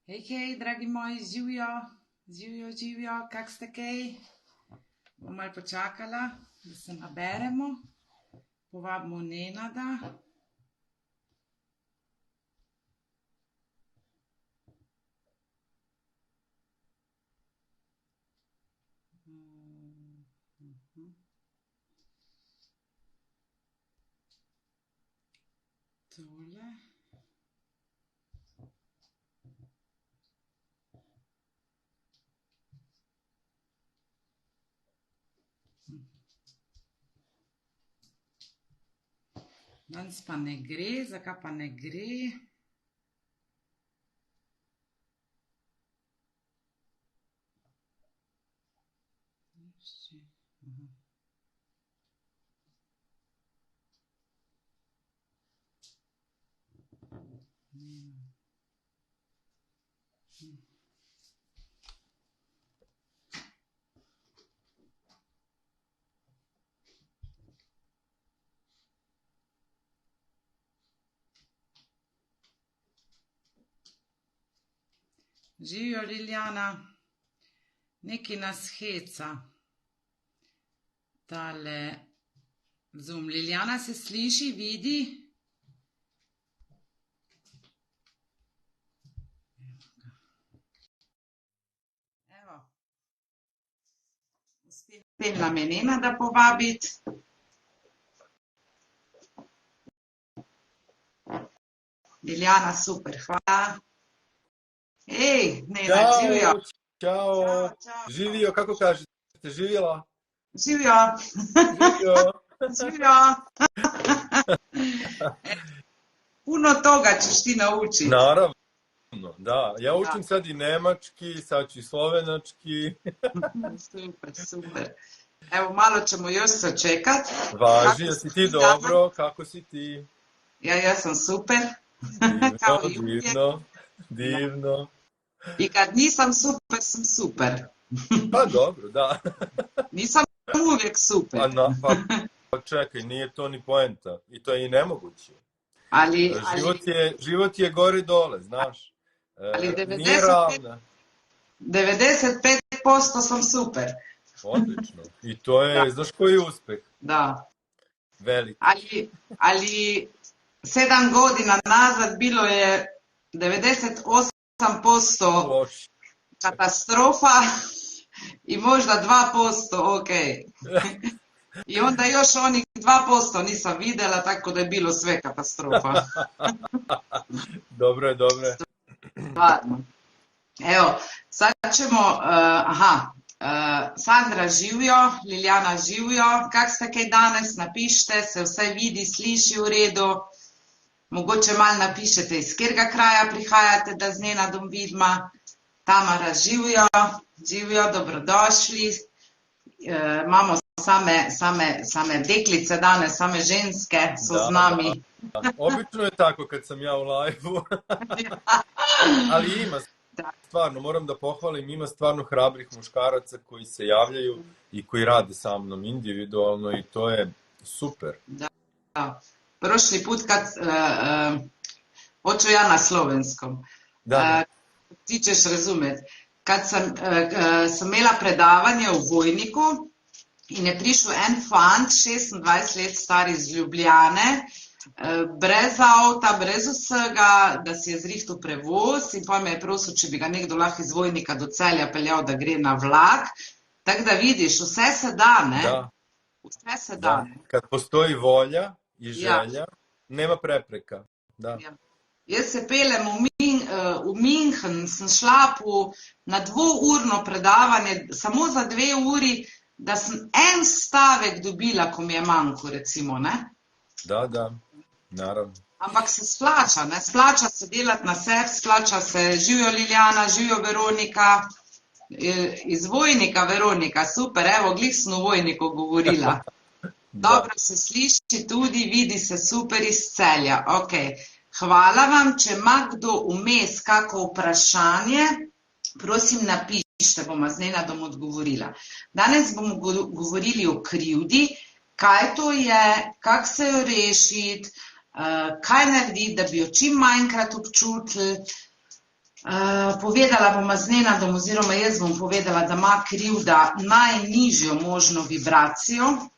Hej, hej, dragi moji, živijo, kak ste kaj? Bom malo počakala, da se naberemo. Povabimo Nenada. Tole. Danes pa ne gre, zakaj pa ne gre? Živijo, Liljana, nekaj nas heca. Tale Zoom. Liljana se sliši, vidi? Evo. Uspela me Nenada povabiti. Liljana, super, hvala. Ej, Nenad, živijo. Ćao. Živijo, kako kažete? Živjela? Živijo. Živijo. Puno toga ćeš ti naučiti. Naravno, da. Ja učim sad i nemački, sad ću i slovenački. Super. Evo, malo ćemo još sačekat. Važi, jesi ti dobro? Kako si ti? Ja sam super. Divno. I kad nisam super, sam super. Pa dobro, da. Nisam uvijek super. Pa čekaj, nije to ni poenta. I to je i nemoguće. Život je gore dole, znaš. Ali nije ravna. 95% sam super. Odlično. I to je, znaš koji je uspeh? Da. Veliki. Ali 7 godina nazad bilo je 98% katastrofa i možda 2% ok. I onda još onih 2% nisam vidjela, tako da je bilo sve katastrofa. Dobro. Stvarno. Evo, sad ćemo, Sandra živijo, Liljana živijo, kak ste kaj danes, napišite, se vse vidi, sliši v redu. Mogoče malo napišete, iz katerega kraja prihajate, da z Nenadom vidima. Tamara živijo, dobrodošli. Imamo same deklice danes, same ženske so z nami. Da. Obično je tako kad sam ja u live-u. Ali ima stvarno, moram da pohvalim, ima stvarno hrabrih muškaraca koji se javljaju i koji rade sa mnom individualno i to je super. Da. Prošli put kad, hoću ja na slovenskom, ti ćeš razumeti, kad sam imela predavanje v Vojniku in je prišel en fant, 26 let star iz Ljubljane, brez avta, brez vsega, da si je zrihtal prevoz in pa me je prosil, če bi ga nekdo lahko iz Vojnika do Celja peljal, da gre na vlak. Tako da vidiš, vse se da, ne? Da. Vse se da. Kad postoji volja i želja, nema prepreka. Da. Ja. Jaz se pelem v München, sem šla na 2-urno predavanje, samo za 2 uri, da sem en stavek dobila, ko mi je manjko, recimo, ne? Da, naravno. Ampak se splača, ne? Splača se delati na sebi, splača se, živijo Liljana, živijo Veronika, iz Vojnika Veronika, super, evo, glih sem v Vojniku govorila. Dobro se sliši tudi, vidi se super iz Celja, ok. Hvala vam, če ima kdo vmes kako vprašanje, prosim napišite, bomo z Nenadom odgovorila. Danes bomo govorili o krivdi, kaj to je, kako se jo rešiti, kaj narediti, da bi jo čim manjkrat občutili. Povedala bom z Nenadom, oziroma jaz bom povedala, da ima krivda najnižjo možno vibracijo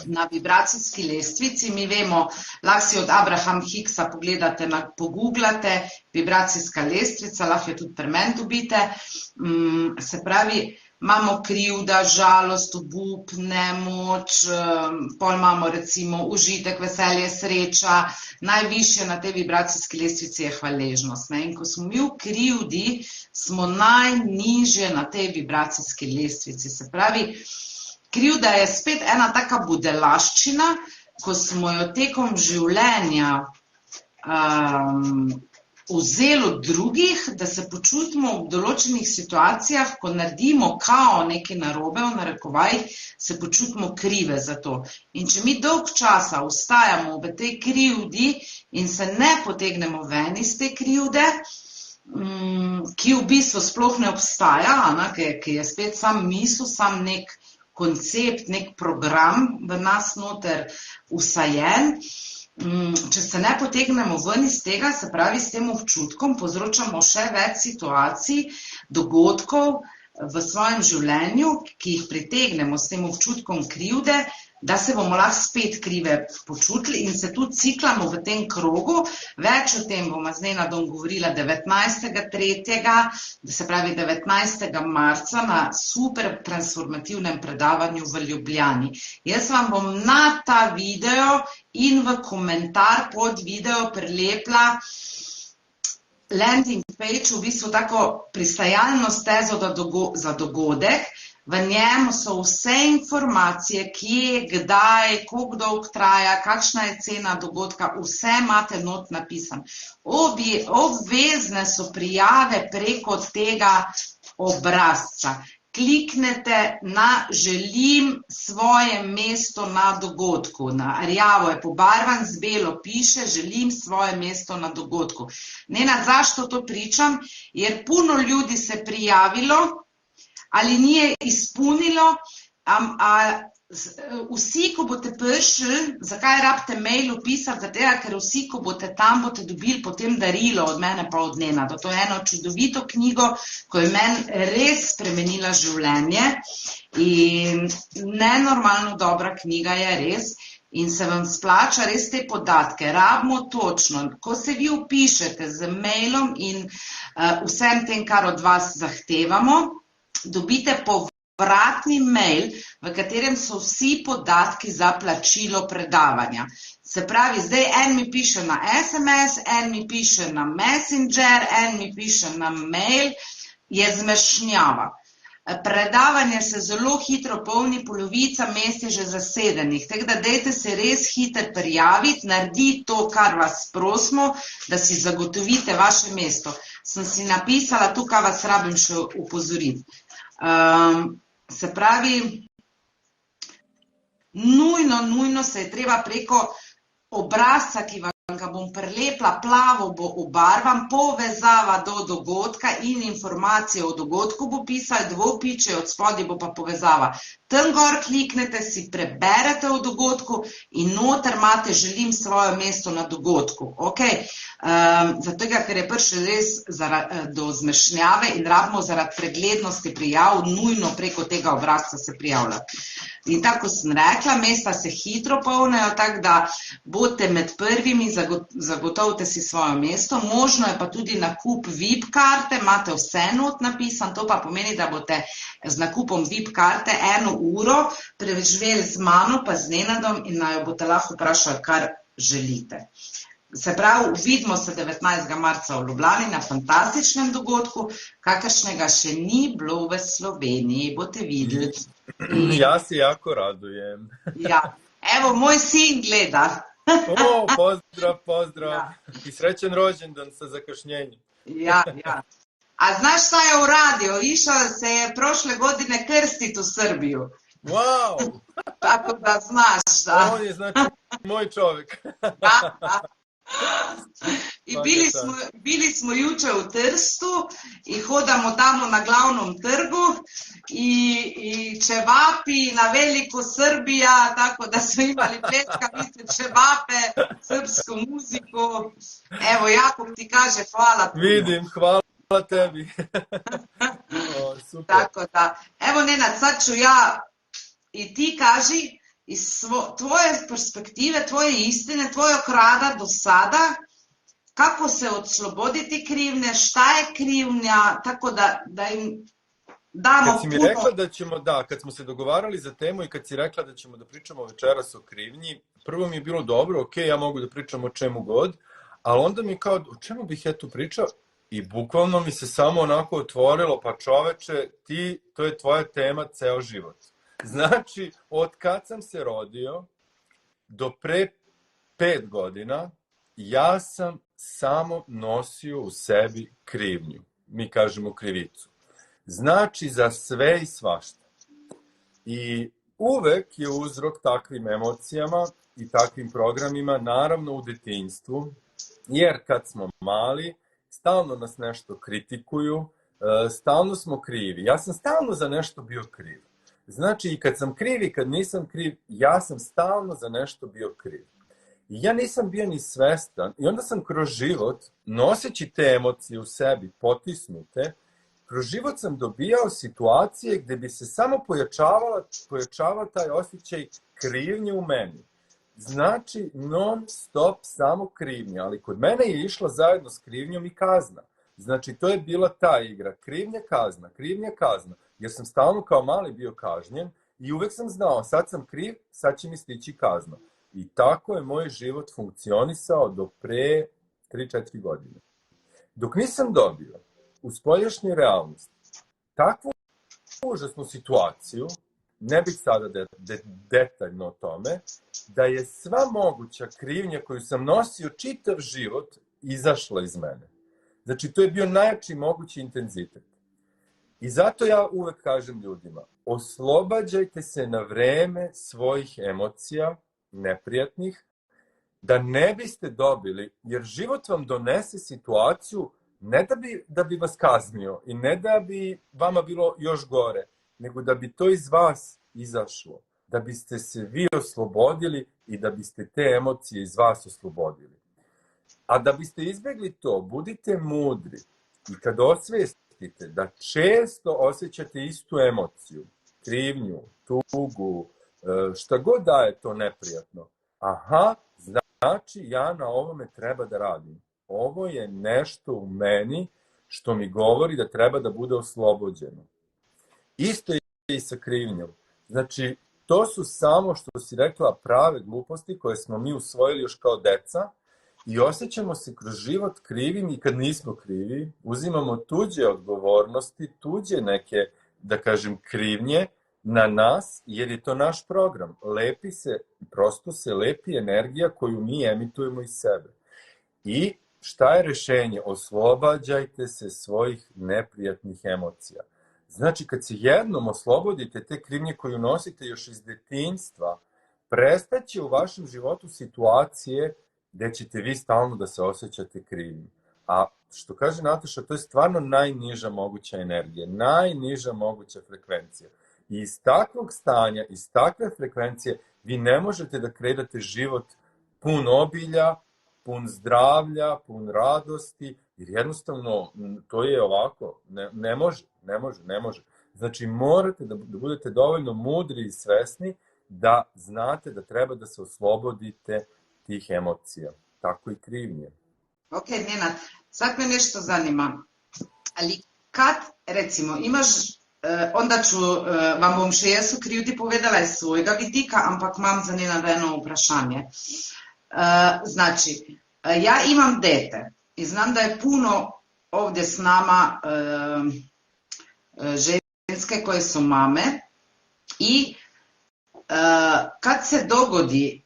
na vibracijski lestvici. Mi vemo, lahko si od Abraham Hicksa pogledate, pogooglate, vibracijska lestvica, lahko jo tudi pri meni dobite. Se pravi, imamo krivda, žalost, obup, nemoč, pol imamo recimo užitek, veselje, sreča, najvišje na tej vibracijski lestvici je hvaležnost. In ko smo mi v krivdi, smo najnižje na tej vibracijski lestvici. Se pravi, krivda je spet ena taka budelaščina, ko smo jo tekom življenja vzeli od drugih, da se počutimo v določenih situacijah, ko naredimo kao nekaj narobe, v narekovajih, se počutimo krive za to. In če mi dolg časa ostajamo v tej krivdi in se ne potegnemo ven iz te krivde, ki v bistvu sploh ne obstaja, ki je spet sam misel, sam nek koncept, nek program v nas noter vsajen. Če se ne potegnemo ven iz tega, se pravi, s tem občutkom povzročamo še več situacij, dogodkov v svojem življenju, ki jih pritegnemo s tem občutkom krivde, da se bomo lahko spet krive počutili in se tudi ciklamo v tem krogu. Več o tem bomo z Nenadom govorila 19.3., se pravi 19. marca na super transformativnem predavanju v Ljubljani. Jaz vam bom na ta video in v komentar pod video prilepila landing page, v bistvu tako pristajalno stezo za dogodek. V njem so vse informacije, kje, kdaj, koliko dolgo traja, kakšna je cena dogodka, vse imate not napisan. Obvezne so prijave preko tega obrazca. Kliknete na želim svoje mesto na dogodku. Na rjavo je pobarvan, z belo piše želim svoje mesto na dogodku. Nenad, zašto to pričam? Jer puno ljudi se prijavilo, ali nije izpolnilo, vsi, ko boste prišli, zakaj rabite mail upisati, ker vsi, ko boste tam, boste dobili potem darilo od mene pa od Nenada. To je eno čudovito knjigo, ko je meni res spremenila življenje in nenormalno dobra knjiga je res in se vam splača res te podatke. Rabimo točno, ko se vi upišete z mailom in vsem tem, kar od vas zahtevamo, dobite povratni mail, v katerem so vsi podatki za plačilo predavanja. Se pravi, zdaj en mi piše na SMS, en mi piše na Messenger, en mi piše na mail, je zmešnjava. Predavanje se zelo hitro polni, polovica mest je že zasedenih, tako da dajte se res hitro prijaviti, narediti to, kar vas prosimo, da si zagotovite vaše mesto. Sem si napisala, tukaj vas rabim še upozoriti. Se pravi, nujno se je treba preko obrazca, ki vam ga bom prilepila, plavo bo obarvan, povezava do dogodka in informacije o dogodku bo pisala, dvopiče, od spodaj bo pa povezava. Tam gor kliknete, si preberete o dogodku in noter imate želim svoje mesto na dogodku. Zato, ker je prišlo res do zmešnjave in rabimo zaradi preglednosti prijav nujno preko tega obrazca se prijavljati. In tako sem rekla, mesta se hitro polnejo, tako da boste med prvimi, zagotovite si svoje mesto. Možno je pa tudi nakup VIP karte, imate vse not napisan, to pa pomeni, da boste z nakupom VIP karte 1 uro preživeli z mano pa z Nenadom in naj jo boste lahko vprašali, kar želite. Se pravi, vidimo se 19. marca v Ljubljani na fantastičnem dogodku, kakršnega še ni bilo v Sloveniji, boste videli. Jaz se jako radujem. Ja, evo, moj sin gleda. Pozdrav. I srećen rođendan sa zakašnjenjem. Ja. A znaš šta je uradio? Išao se je prošle godine krstiti u Srbiju. Wow! Tako da znaš, da. On je znači moj čovjek. Da. I bili smo juče u Trstu i hodamo tamo na glavnom trgu i čevapi na veliko Srbija, tako da smo imali pljeskavice, čevape, srpsku muziku. Evo, Jakub ti kaže hvala. Vidim, hvala tebi. Super. Tako da, evo Nenad, sad ću ja i ti kaži iz tvoje perspektive, tvoje istine, tvojeg rada do sada, kako se osloboditi krivnje, šta je krivnja, tako da im damo Kad si mi rekla da ćemo, kad smo se dogovarali za temu i kad si rekla da ćemo da pričamo večeras o krivnji, prvo mi je bilo dobro, ok, ja mogu da pričam o čemu god, ali onda mi kao, o čemu bih ja tu pričao? I bukvalno mi se samo onako otvorilo, pa čoveče, to je tvoja tema ceo život. Znači, od kad sam se rodio do pre 5 godina, ja sam samo nosio u sebi krivnju. Mi kažemo krivicu. Znači, za sve i svašta. I uvek je uzrok takvim emocijama i takvim programima, naravno u detinjstvu, jer kad smo mali, stalno nas nešto kritikuju, stalno smo krivi. Ja sam stalno za nešto bio kriv. Znači, i kad sam kriv i kad nisam kriv, ja sam stalno za nešto bio kriv. I ja nisam bio ni svestan. I onda sam kroz život, noseći te emocije u sebi, potisnute, kroz život sam dobijao situacije gde bi se samo pojačavao taj osjećaj krivnje u meni. Znači, non stop samo krivnja, ali kod mene je išla zajedno s krivnjom i kazna. Znači, to je bila ta igra, krivnja, kazna, jer sam stalno kao mali bio kažnjen i uvek sam znao, sad sam kriv, sad će mi stići kazna. I tako je moj život funkcionisao do pre 3-4 godine. Dok nisam dobio u spoljašnjoj realnosti takvu užasnu situaciju, ne bih sada detaljno o tome, da je sva moguća krivnja koju sam nosio čitav život izašla iz mene. Znači, to je bio najjači mogući intenzitet. I zato ja uvek kažem ljudima, oslobađajte se na vreme svojih emocija, neprijatnih, da ne biste dobili, jer život vam donese situaciju ne da bi vas kaznio i ne da bi vama bilo još gore, nego da bi to iz vas izašlo, da biste se vi oslobodili i da biste te emocije iz vas oslobodili. A da biste izbjegli to, budite mudri i kad osvestite da često osjećate istu emociju, krivnju, tugu, šta god da je to neprijatno. Aha, znači ja na ovome treba da radim. Ovo je nešto u meni što mi govori da treba da bude oslobođeno. Isto je i sa krivnjom. Znači, to su samo, što si rekla, prave gluposti koje smo mi usvojili još kao deca i osjećamo se kroz život krivim i kad nismo krivi, uzimamo tuđe odgovornosti, tuđe neke, da kažem, krivnje na nas, jer je to naš program. Prosto se lepi energija koju mi emitujemo iz sebe. I šta je rešenje? Oslobađajte se svojih neprijatnih emocija. Znači, kad se jednom oslobodite te krivnje koju nosite još iz detinjstva, prestaće u vašem životu situacije gde ćete vi stalno da se osjećate krivim. A što kaže Nataša, to je stvarno najniža moguća energija, najniža moguća frekvencija. I iz takvog stanja, iz takve frekvencije, vi ne možete da kreirate život pun obilja, pun zdravlja, pun radosti, jer jednostavno to je ovako, ne može. Znači morate da budete dovoljno mudri i svesni da znate da treba da se oslobodite tih emocija, tako i krivnje. Ok, Nenad, sad me nešto zanima, ali kad, recimo, imaš, onda vam bom še jaz v krivdi povedala iz svojega vidika, ampak imam za Nenada eno vprašanje. Znači, ja imam dete i znam da je puno ovdje s nama ženske koje su mame i kad se dogodi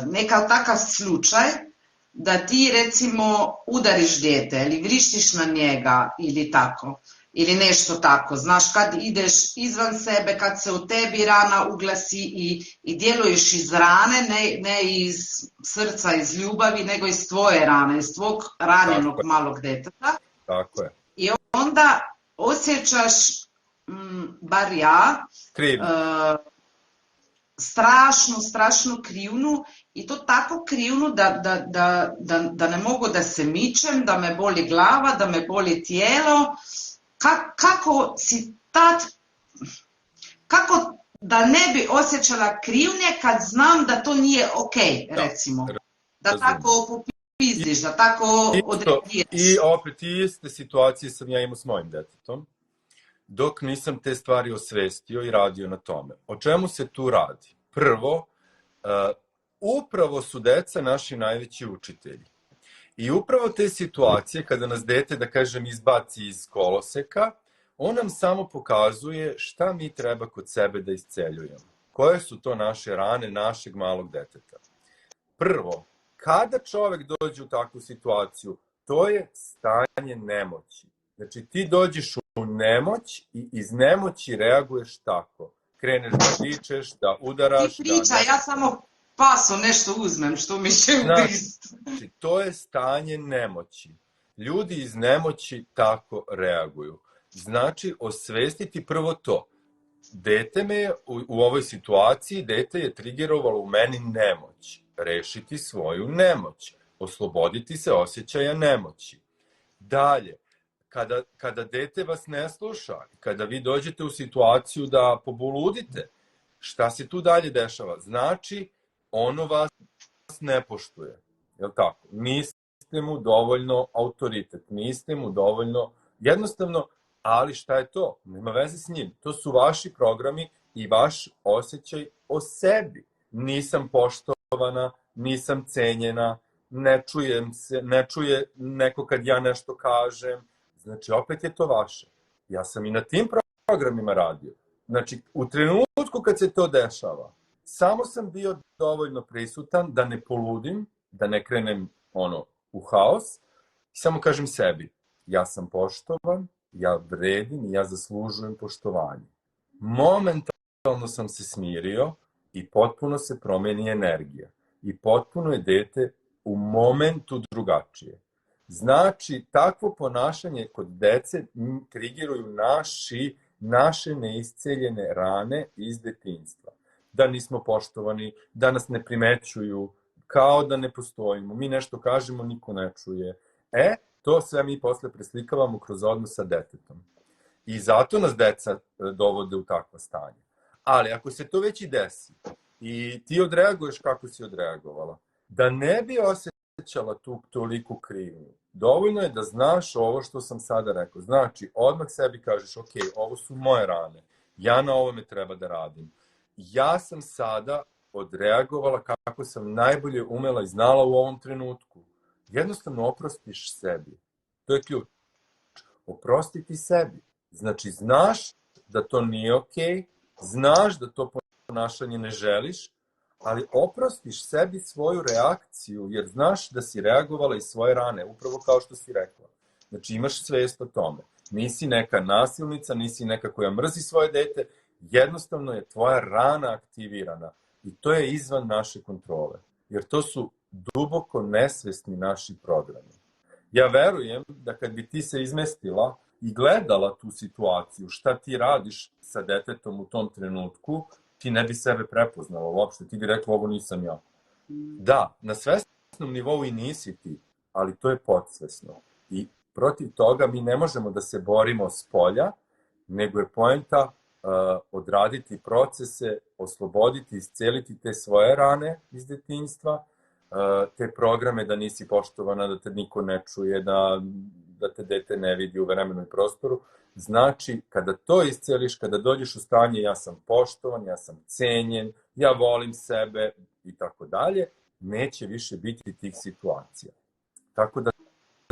nekav takav slučaj da ti recimo udariš dijete ili vrištiš na njega ili tako, ili nešto tako, znaš, kad ideš izvan sebe, kad se u tebi rana uglasi i djeluješ iz rane, ne iz srca, iz ljubavi, nego iz tvoje rane, iz tvog ranjenog malog deteta. Tako je. I onda osjećaš, bar ja, strašno krivnu i to tako krivnu da ne mogu da se mičem, da me boli glava, da me boli tijelo. Kako si tad, kako da ne bi osjećala krivnje kad znam da to nije okej, recimo. Da tako popizdiš, da tako odreagiraš. I opet iste situacije sam ja imao s mojim detetom, dok nisam te stvari osvestio i radio na tome. O čemu se tu radi? Prvo, upravo su deca naši najveći učitelji. I upravo te situacije, kada nas dete, da kažem, izbaci iz koloseka, on nam samo pokazuje šta mi treba kod sebe da isceljujemo. Koje su to naše rane našeg malog deteta. Prvo, kada čovek dođe u takvu situaciju, to je stanje nemoći. Znači, ti dođeš u nemoć i iz nemoći reaguješ tako. Kreneš da tičeš, da udaraš. Ti priča, ja samo paso nešto uzmem što mi će ugrist. Znači, to je stanje nemoći. Ljudi iz nemoći tako reaguju. Znači, osvestiti prvo to. Dete me je u ovoj situaciji, dete je trigerovalo u meni nemoć. Rešiti svoju nemoć. Osloboditi se osjećaja nemoći. Dalje, kada dete vas ne sluša, kada vi dođete u situaciju da pobuludite, šta se tu dalje dešava? Znači, ono vas ne poštuje. Je li tako? Niste mu dovoljno autoritet, niste mu dovoljno, jednostavno, ali šta je to? Nema veze s njim. To su vaši programi i vaš osjećaj o sebi. Nisam poštovana, nisam cenjena, ne čuje neko kad ja nešto kažem. Znači, opet je to vaše. Ja sam i na tim programima radio. Znači, u trenutku kad se to dešava, samo sam bio dovoljno prisutan da ne poludim, da ne krenem u haos i samo kažem sebi, ja sam poštovan, ja vredim i ja zaslužujem poštovanje. Momentalno sam se smirio i potpuno se promeni energija. I potpuno je dete u momentu drugačije. Znači, takvo ponašanje kod dece trigeruju naše neisceljene rane iz detinjstva. Da nismo poštovani, da nas ne primećuju, kao da ne postojimo. Mi nešto kažemo, niko ne čuje. To sve mi posle preslikavamo kroz odnos sa detetom. I zato nas deca dovode u takva stanja. Ali ako se to već i desi i ti odreaguješ kako si odreagovala, da ne bi osjećala tu toliku krivnju, dovoljno je da znaš ovo što sam sada rekao. Znači, odmah sebi kažeš, ok, ovo su moje rane, ja na ovome treba da radim. Ja sam sada odreagovala kako sam najbolje umela i znala u ovom trenutku. Jednostavno oprostiš sebi. To je ključ. Oprostiti sebi. Znači, znaš da to nije okej, znaš da to ponašanje ne želiš, ali oprostiš sebi svoju reakciju, jer znaš da si reagovala iz svoje rane, upravo kao što si rekla. Znači, imaš svest o tome. Nisi neka nasilnica, nisi neka koja mrzi svoje dete, jednostavno je tvoja rana aktivirana i to je izvan naše kontrole, jer to su duboko nesvesni naši programi. Ja verujem da kad bi ti se izmestila i gledala tu situaciju, šta ti radiš sa detetom u tom trenutku, ti ne bi sebe prepoznala uopšte, ti bi rekla ovo nisam ja. Da, na svesnom nivou i nisi ti, ali to je podsvesno. I protiv toga mi ne možemo da se borimo s polja, nego je poenta odraditi procese, osloboditi, isceliti te svoje rane iz detinjstva, te programe da nisi poštovana, da te niko ne čuje, da te dete ne vidi u vremenu i prostoru. Znači, kada to isceliš, kada dođeš u stanje ja sam poštovan, ja sam cenjen, ja volim sebe i tako dalje, neće više biti tih situacija. Tako da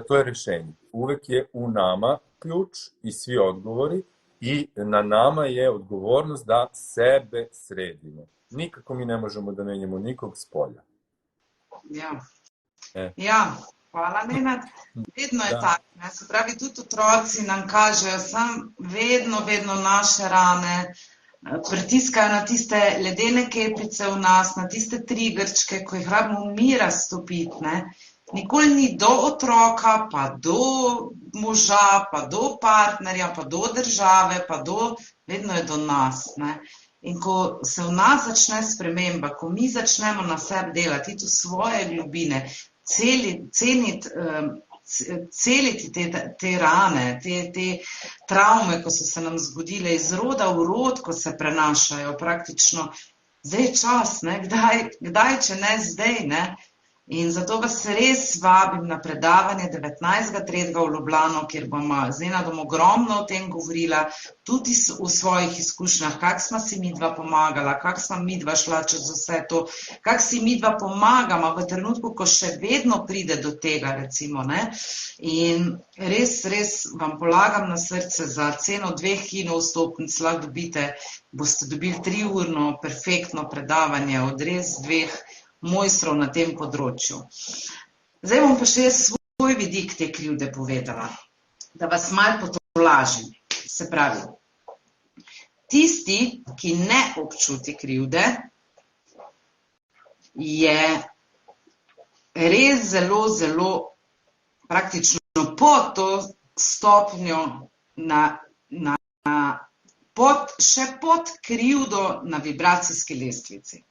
to je rešenje. Uvek je u nama ključ i svi odgovori i na nama je odgovornost da sebe sredimo. Nikako mi ne možemo da menjamo nikog s polja. Ja, hvala Nenad. Vedno je tako. Se pravi, tudi otroci nam kažejo, sam vedno naše rane pritiskajo na tiste ledene kepice v nas, na tiste trigrčke, ko jih rabimo mi raztopiti. Nikoli ni do otroka, pa do moža, pa do partnerja, pa do države, vedno je do nas. In ko se v nas začne sprememba, ko mi začnemo na sebi delati, tudi v svoje globine, celiti te rane, te travme, ko so se nam zgodile iz roda v rod, ko se prenašajo praktično. Zdaj je čas, ne? Kdaj, če ne zdaj, ne? In zato vas res vabim na predavanje 19.3. v Ljubljano, kjer bom z Nenadom ogromno o tem govorila, tudi v svojih izkušnjah, kako sva si midva pomagala, kako sva midva šla čez vse to, kako si midva pomagama v trenutku, ko še vedno pride do tega, recimo, ne. In res vam polagam na srce, za ceno 2 kino vstopnic lahko dobite, boste dobili 3-urno perfektno predavanje od res 2 mojstrov na tem področju. Zdaj bom pa še svoj vidik te krivde povedala, da vas malo potolažim. Se pravi, tisti, ki ne občuti krivde, je res zelo, zelo praktično pod to stopnjo še pod krivdo na vibracijski lestvici.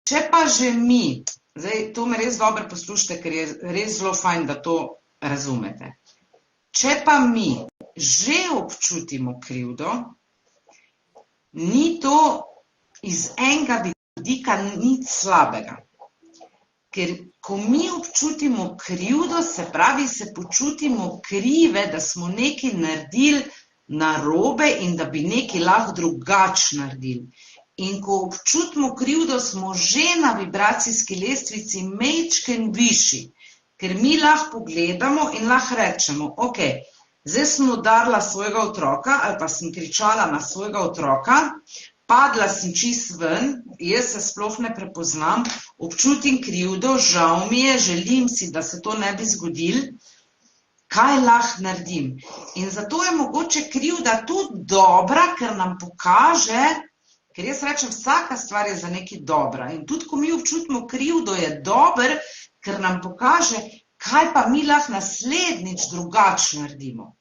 Če pa že mi, zdaj to me res dobro poslušajte, ker je res zelo fajn, da to razumete. Če pa mi že občutimo krivdo, ni to iz enega vidika nič slabega. Ker ko mi občutimo krivdo, se pravi, se počutimo krive, da smo nekaj naredili narobe in da bi nekaj lahko drugače naredili. In ko občutimo krivdo, smo že na vibracijski lestvici majčken višji, ker mi lahko pogledamo in lahko rečemo, ok, zdaj sem udarila svojega otroka ali pa sem kričala na svojega otroka, padla sem čist ven, jaz se sploh ne prepoznam, občutim krivdo, žal mi je, želim si, da se to ne bi zgodilo, kaj lahko naredim. In zato je mogoče krivda tudi dobra, ker nam pokaže, ker jaz rečem, vsaka stvar je za nekaj dobra. In tudi, ko mi občutimo krivdo, je dober, ker nam pokaže, kaj pa mi lahko naslednjič drugače naredimo.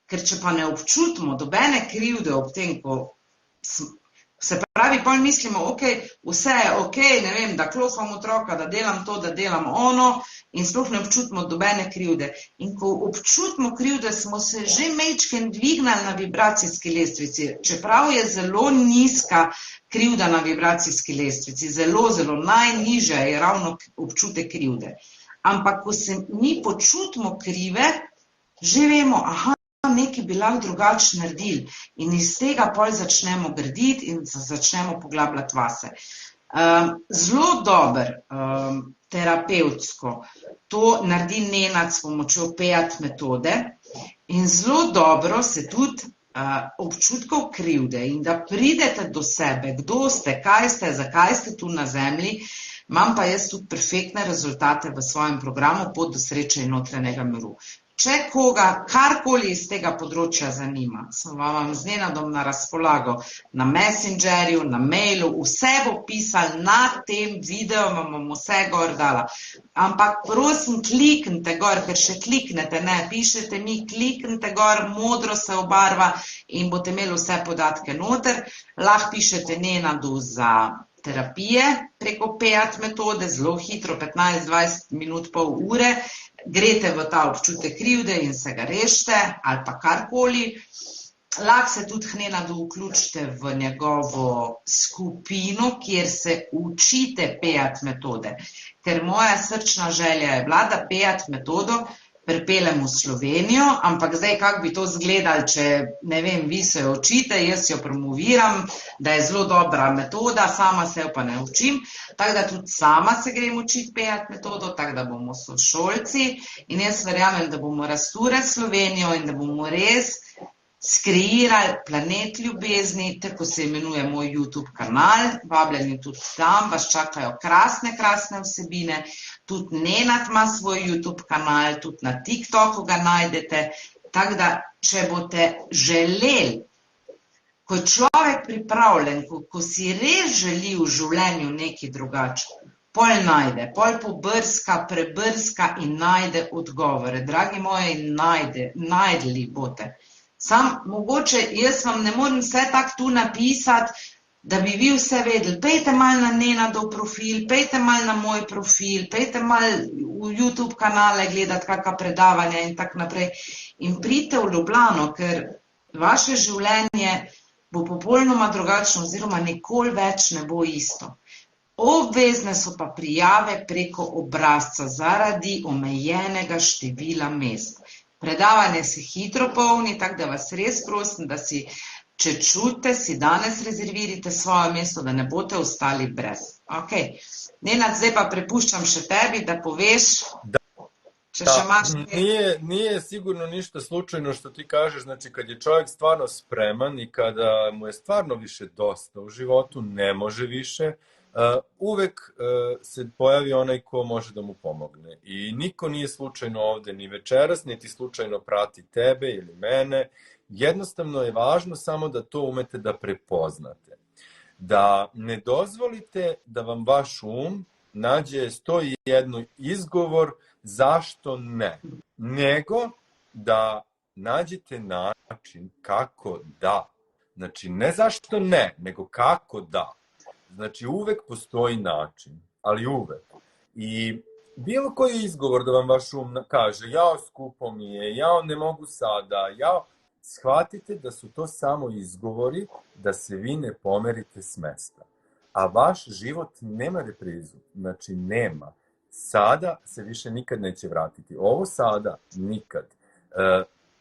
Ker če pa ne občutimo dobene krivde ob tem, ko se pravi, pol mislimo, ok, vse je ok, ne vem, da klofam otroka, da delam to, da delam ono, in sploh ne občutimo dobene krivde. In ko občutimo krivde, smo se že majčken dvignali na vibracijski lestvici, čeprav je zelo nizka krivda na vibracijski lestvici, zelo, zelo najnižja je ravno občutek krivde. Ampak, ko se mi počutimo krive, že vemo, aha, nekaj bi lahko drugače naredili in iz tega pol začnemo graditi in začnemo poglabljati vase. Zelo dober terapevtsko to naredi Nenad s pomočjo PEAT metode in zelo dobro se tudi občutkov krivde in da pridete do sebe, kdo ste, kaj ste, zakaj ste tu na zemlji, imam pa jaz tudi perfektne rezultate v svojem programu Pot do sreče in notranjega miru. Če koga karkoli iz tega področja zanima, sem vam z Nenadom na razpolago, na Messengerju, na mailu, vse bo pisal na tem videu, vam bom vse gor dala. Ampak prosim, kliknite gor, ker še kliknete, ne, pišete mi, kliknite gor, modro se obarva in boste imeli vse podatke noter. Lahko pišete Nenadu za terapije preko PEAT metode, zelo hitro, 15-20 minut, pol ure, greste v ta občutek krivde in se ga rešite, ali pa karkoli. Lahko se tudi k Nenadu vključite v njegovo skupino, kjer se učite PEAT metode. Ker moja srčna želja je bila, da PEAT metodo pripeljem v Slovenijo, ampak zdaj, kako bi to izgledalo, če, ne vem, vi se jo učite, jaz jo promoviram, da je zelo dobra metoda, sama se jo pa ne učim, tako da tudi sama se grem učiti PEAT metodo, tako da bomo sošolci in jaz verjamem, da bomo razture Slovenijo in da bomo res skreirali planet ljubezni, tako se imenuje moj YouTube kanal, vabljeni tudi tam, vas čakajo krasne, krasne vsebine, tudi Nenad ima svoj YouTube kanal, tudi na TikToku ga najdete, tako da, če boste želeli, ko je človek pripravljen, ko si res želi v življenju nekaj drugače, pol najde, pol pobrska, prebrska in najde odgovore. Dragi moji, najdli boste. Sam mogoče, jaz vam ne morem vse tako tu napisati, da bi vi vse vedeli. Pejte malo na Nenadov profil, pejte malo na moj profil, pejte malo v YouTube kanale gledati kakšna predavanja in tako naprej. In pridite v Ljubljano, ker vaše življenje bo popolnoma drugačno oziroma nikoli več ne bo isto. Obvezne so pa prijave preko obrazca zaradi omejenega števila mest. Predavanje se hitro polni, tako da vas res prosim, da si, če čutite, si danes rezervirajte svoje mesto, da ne boste ostali brez. Ok. Nenad, zdaj pa prepuščam še tebi, da poveš, če še imaš... Nije sigurno ništa slučajno što ti kažeš, znači kad je čovjek stvarno spreman i kada mu je stvarno više dosta u životu, ne može više, uvek se pojavi onaj ko može da mu pomogne. I niko nije slučajno ovde ni večeras, niti slučajno prati tebe ili mene. Jednostavno je važno samo da to umete da prepoznate. Da ne dozvolite da vam vaš nađe 101 izgovor zašto ne. Nego da nađete način kako da. Znači ne zašto ne, nego kako da. Znači, uvek postoji način, ali uvek. I bilo koji izgovor da vam vaš kaže, jao, skupo mi je, jao, ne mogu sada, jao, shvatite da su to samo izgovori da se vi ne pomerite s mesta. A vaš život nema reprizu, znači nema. Sada se više nikad neće vratiti. Ovo sada nikad.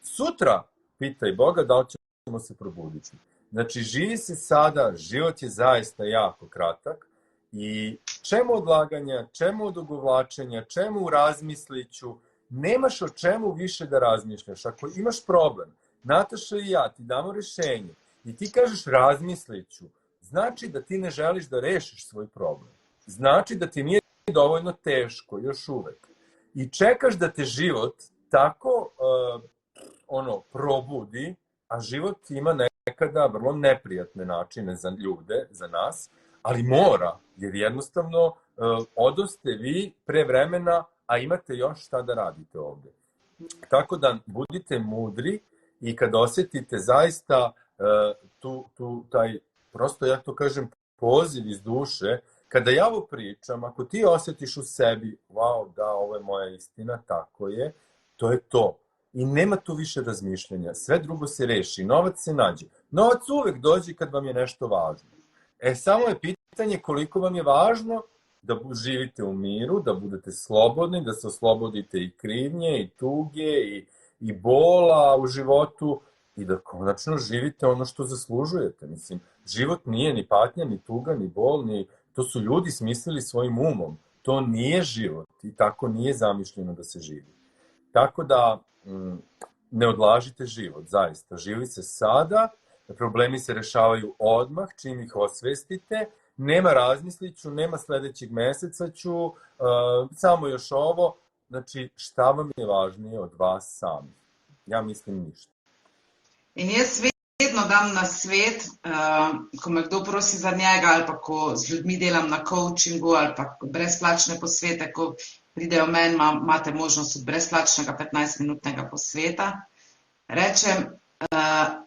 Sutra, pitaj Boga, da li ćemo se probuditi. Znači, živi se sada, život je zaista jako kratak i čemu odlaganja, čemu odugovlačenja, čemu razmisliću, nemaš o čemu više da razmišljaš. Ako imaš problem, Nataša i ja ti damo rešenje i ti kažeš razmisliću, znači da ti ne želiš da rešiš svoj problem. Znači da ti nije dovoljno teško, još uvek. I čekaš da te život tako probudi, a život ima nekada vrlo neprijatne načine za ljude, za nas, ali mora, jer jednostavno odoste vi pre vremena, a imate još šta da radite ovde. Tako da budite mudri i kad osjetite zaista taj, prosto ja to kažem, poziv iz duše, kada ja ovo pričam, ako ti osjetiš u sebi, wow, da, ovo je moja istina, tako je, to je to. I nema tu više razmišljanja. Sve drugo se reši. Novac se nađe. Novac uvek dođe kad vam je nešto važno. Samo je pitanje koliko vam je važno da živite u miru, da budete slobodni, da se oslobodite i krivnje, i tuge, i bola u životu i da konačno živite ono što zaslužujete. Mislim, život nije ni patnja, ni tuga, ni bol, to su ljudi smislili svojim umom. To nije život i tako nije zamišljeno da se živi. Tako da ne odlažite život, zaista. Živi se sada, problemi se rešavaju odmah, čim ih osvestite, nema razmisliću, nema sledećeg meseca ću, samo još ovo. Znači, šta vam je važnije od vas sami? Ja mislim ništa. In jaz vedno dam na svet, ko me kdo prosi za njega, ali pa ko z ljudmi delam na coachingu, ali pa brezplačne posvete, ko pridejo meni, imate možnost od brezplačnega 15-minutnega posveta. Rečem,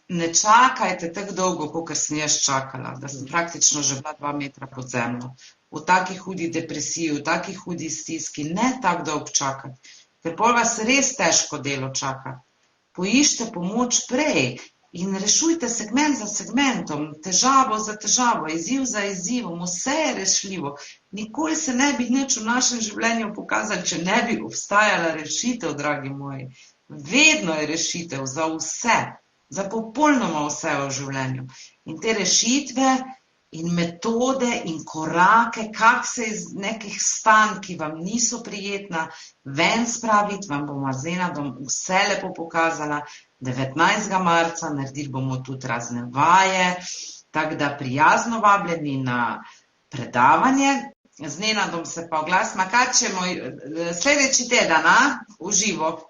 ne čakajte tako dolgo, kot sem jaz čakala, da sem praktično že bila 2 metra pod zemljo. V taki hudi depresiji, v taki hudi stiski, ne tako dolgo čakati, ker pol vas res težko delo čaka. Poiščite pomoč prej in rešujte segment za segmentom, težavo za težavo, izziv za izzivom, vse je rešljivo. Nikoli se ne bi nič v našem življenju pokazali, če ne bi obstajala rešitev, dragi moji. Vedno je rešitev za vse, za popolnoma vse v življenju. In te rešitve in metode in korake, kako se iz nekih stanj, ki vam niso prijetna, ven spraviti, vam bomo z Nenadom vse lepo pokazala. 19. marca naredili bomo tudi razne vaje, tako da prijazno vabljeni na predavanje. Z Nenadom se pa oglasimo, kad ćemo sljedeći tjedan, uživo?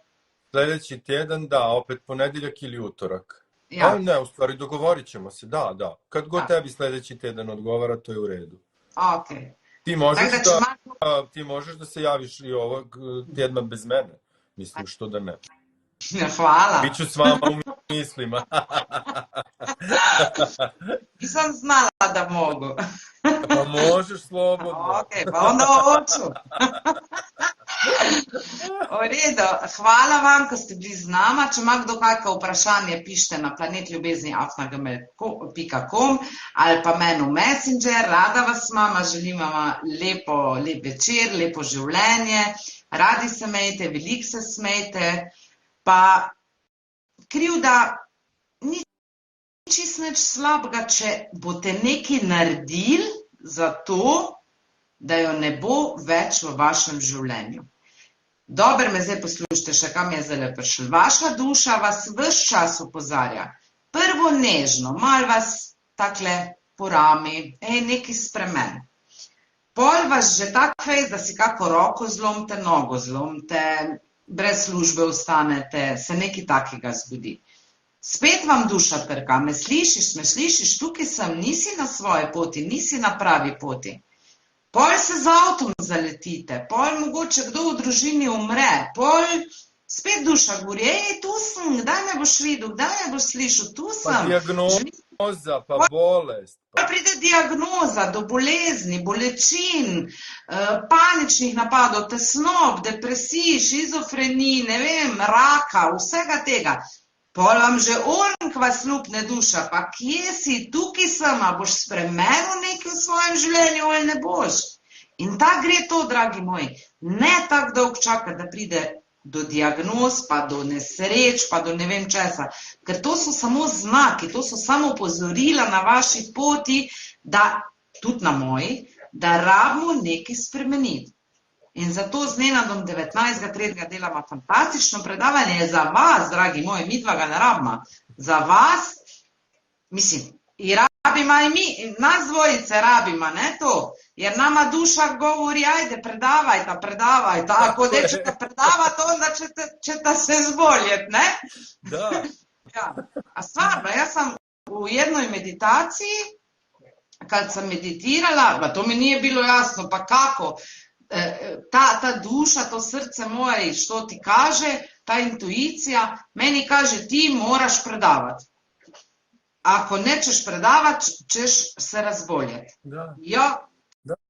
Sljedeći tjedan, da, opet ponedeljak ili utorak. Ja. Ne, u stvari, dogovorit ćemo se, da. Kad god tebi sljedeći tjedan odgovara, to je u redu. Ok. Ti možeš da se javiš i ovog tjedna bez mene. Mislim, što da ne. Hvala. Biću s vama mislim. Nisam znala da mogu. Pa možeš slobodno. Ok, pa onda hoću. V redu, hvala vam, ko ste bili z nama. Če ima kdo kakšno vprašanje, pišite na planetljubezni@gmail.com ali pa meni v Messenger. Rada vas imam, želim vam lep večer, lepo življenje. Radi se smejte, veliko se smejte. Pa krivda ni čisto nič slabega, če boste nekaj naredili za to, da jo ne bo več v vašem življenju. Dobro me zdaj poslušajte, še kam je zdaj prišel. Vaša duša vas ves čas opozarja. Prvo nežno, malo vas takle po rami, nekaj spremen. Pol vas že tako fejs, da si kako roko zlomite, nogo zlomite, brez službe ostanete, se nekaj takega zgodi. Spet vam duša trka, me slišiš, tukaj sem, nisi na svoji poti, nisi na pravi poti. Pol se z avtom zaletite, pol mogoče kdo v družini umre, pol spet duša govori, tu sem, kdaj me boš videl, kdaj me boš slišal, tu sem. Pa diagnoza, pa bolest. Pol pride diagnoza do bolezni, bolečin, paničnih napadov, tesnob, depresij, šizofrenij, ne vem, raka, vsega tega. Pol vam že vas lupne duša, pa kje si, tukaj sem, a boš spremenil nekaj v svojem življenju ali ne boš? In tako gre to, dragi moji, ne tako dolgo čakati, da pride do diagnoz, pa do nesreč, pa do ne vem česa. Ker to so samo znaki, to so samo opozorila na vaši poti, da, tudi na moji, da rabimo nekaj spremeniti. In zato z Nenadom 19.3. delamo fantastično predavanje za vas, dragi moji, midva ga ne rabimo. Za vas, mislim, in rabimo in mi, nas dvojice rabimo, ne to, jer nama duša govori, ajde, predavajta, ako nećete predavati, onda ćete se zboljeti, ne? Da. Ja. A stvarno, ja sam u jednoj meditaciji, kad sam meditirala, pa to mi nije bilo jasno, pa kako, ta duša, to srce moje, što ti kaže, ta intuicija, meni kaže ti moraš predavati. Ako nećeš predavati, ćeš se razboljeti. Da. Ja,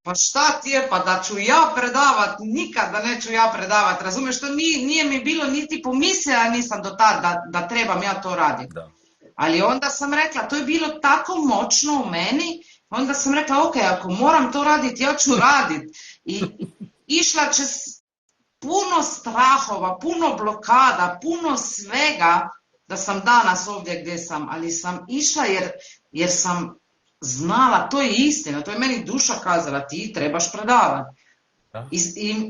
pa šta ti je, pa da ću ja predavati, nikad da neću ja predavati, razumeš, to nije mi bilo niti pomislila nisam do tada da trebam ja to raditi. Da. Ali onda sam rekla, to je bilo tako moćno u meni, onda sam rekla, ok, ako moram to raditi, ja ću raditi. I išla čez puno strahova, puno blokada, puno svega, da sam danas ovdje gdje sam, ali sam išla jer sam znala, to je istina, to je meni duša kazala, ti trebaš predavati.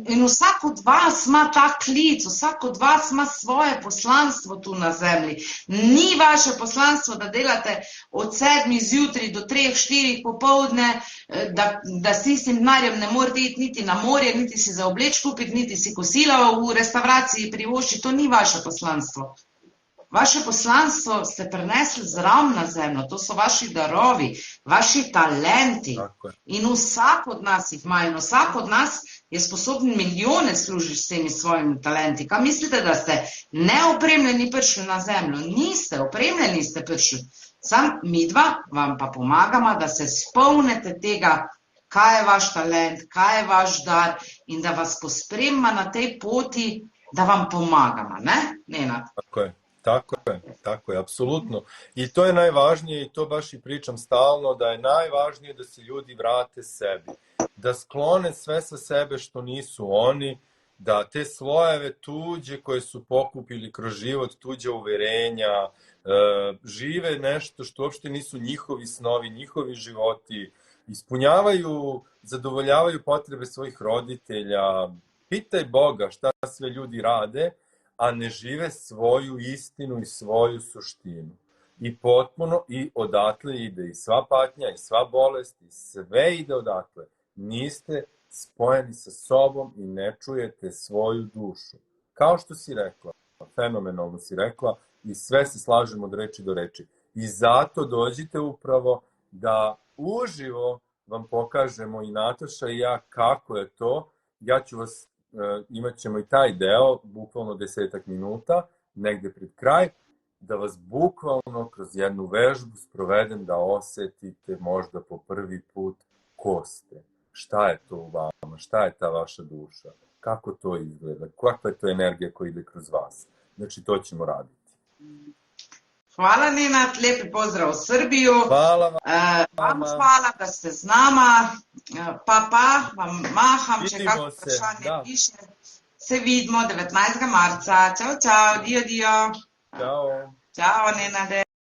In vsak od vas ima ta klic, vsak od vas ima svoje poslanstvo tu na zemlji. Ni vaše poslanstvo, da delate od 7 zjutraj do 3-4 popoldne, da s tistim denarjem ne morete iti niti na morje, niti si za obleč kupiti, niti si kosila v restavraciji privoščiti, to ni vaše poslanstvo. Vaše poslanstvo ste prenesli zraven na zemljo, to so vaši darovi, vaši talenti. In vsak od nas jih ima in vsak od nas je sposoben milijone služiti s temi svojimi talenti. Kaj mislite, da ste neopremljeni prišli na zemljo? Niste, opremljeni ste prišli. Sam midva vam pa pomagamo, da se spomnite tega, kaj je vaš talent, kaj je vaš dar in da vas pospremimo na tej poti, da vam pomagamo, ne, Nenad? Tako je, apsolutno. I to je najvažnije i to baš i pričam stalno, da je najvažnije da se ljudi vrate sebi. Da sklone sve sa sebe što nisu oni, da te slojeve tuđe koje su pokupili kroz život, tuđe uverenja, žive nešto što uopšte nisu njihovi snovi, njihovi životi, ispunjavaju, zadovoljavaju potrebe svojih roditelja. Pitaj Boga šta sve ljudi rade, a ne žive svoju istinu i svoju suštinu. I potpuno i odatle ide i sva patnja, i sva bolest, i sve ide odatle. Niste spojeni sa sobom i ne čujete svoju dušu. Kao što si rekla, fenomenalno si rekla, i sve se slažemo od reči do reči. I zato dođite upravo da uživo vam pokažemo i Nataša i ja kako je to. Ja ću vas imat ćemo i taj deo, bukvalno 10 minuta, negde pred kraj, da vas bukvalno kroz jednu vežbu sprovedem da osetite možda po prvi put ko ste. Šta je to u vama? Šta je ta vaša duša? Kako to izgleda? Kakva je to energija koja ide kroz vas? Znači, to ćemo raditi. Hvala, Nenad, lepi pozdrav v Srbiju. Hvala vam hvala, da ste z nama. Pa, vam maham, če kako vprašanje piše. Se vidimo 19. marca. Čau, dio. Ćao. Ćao, Nenade.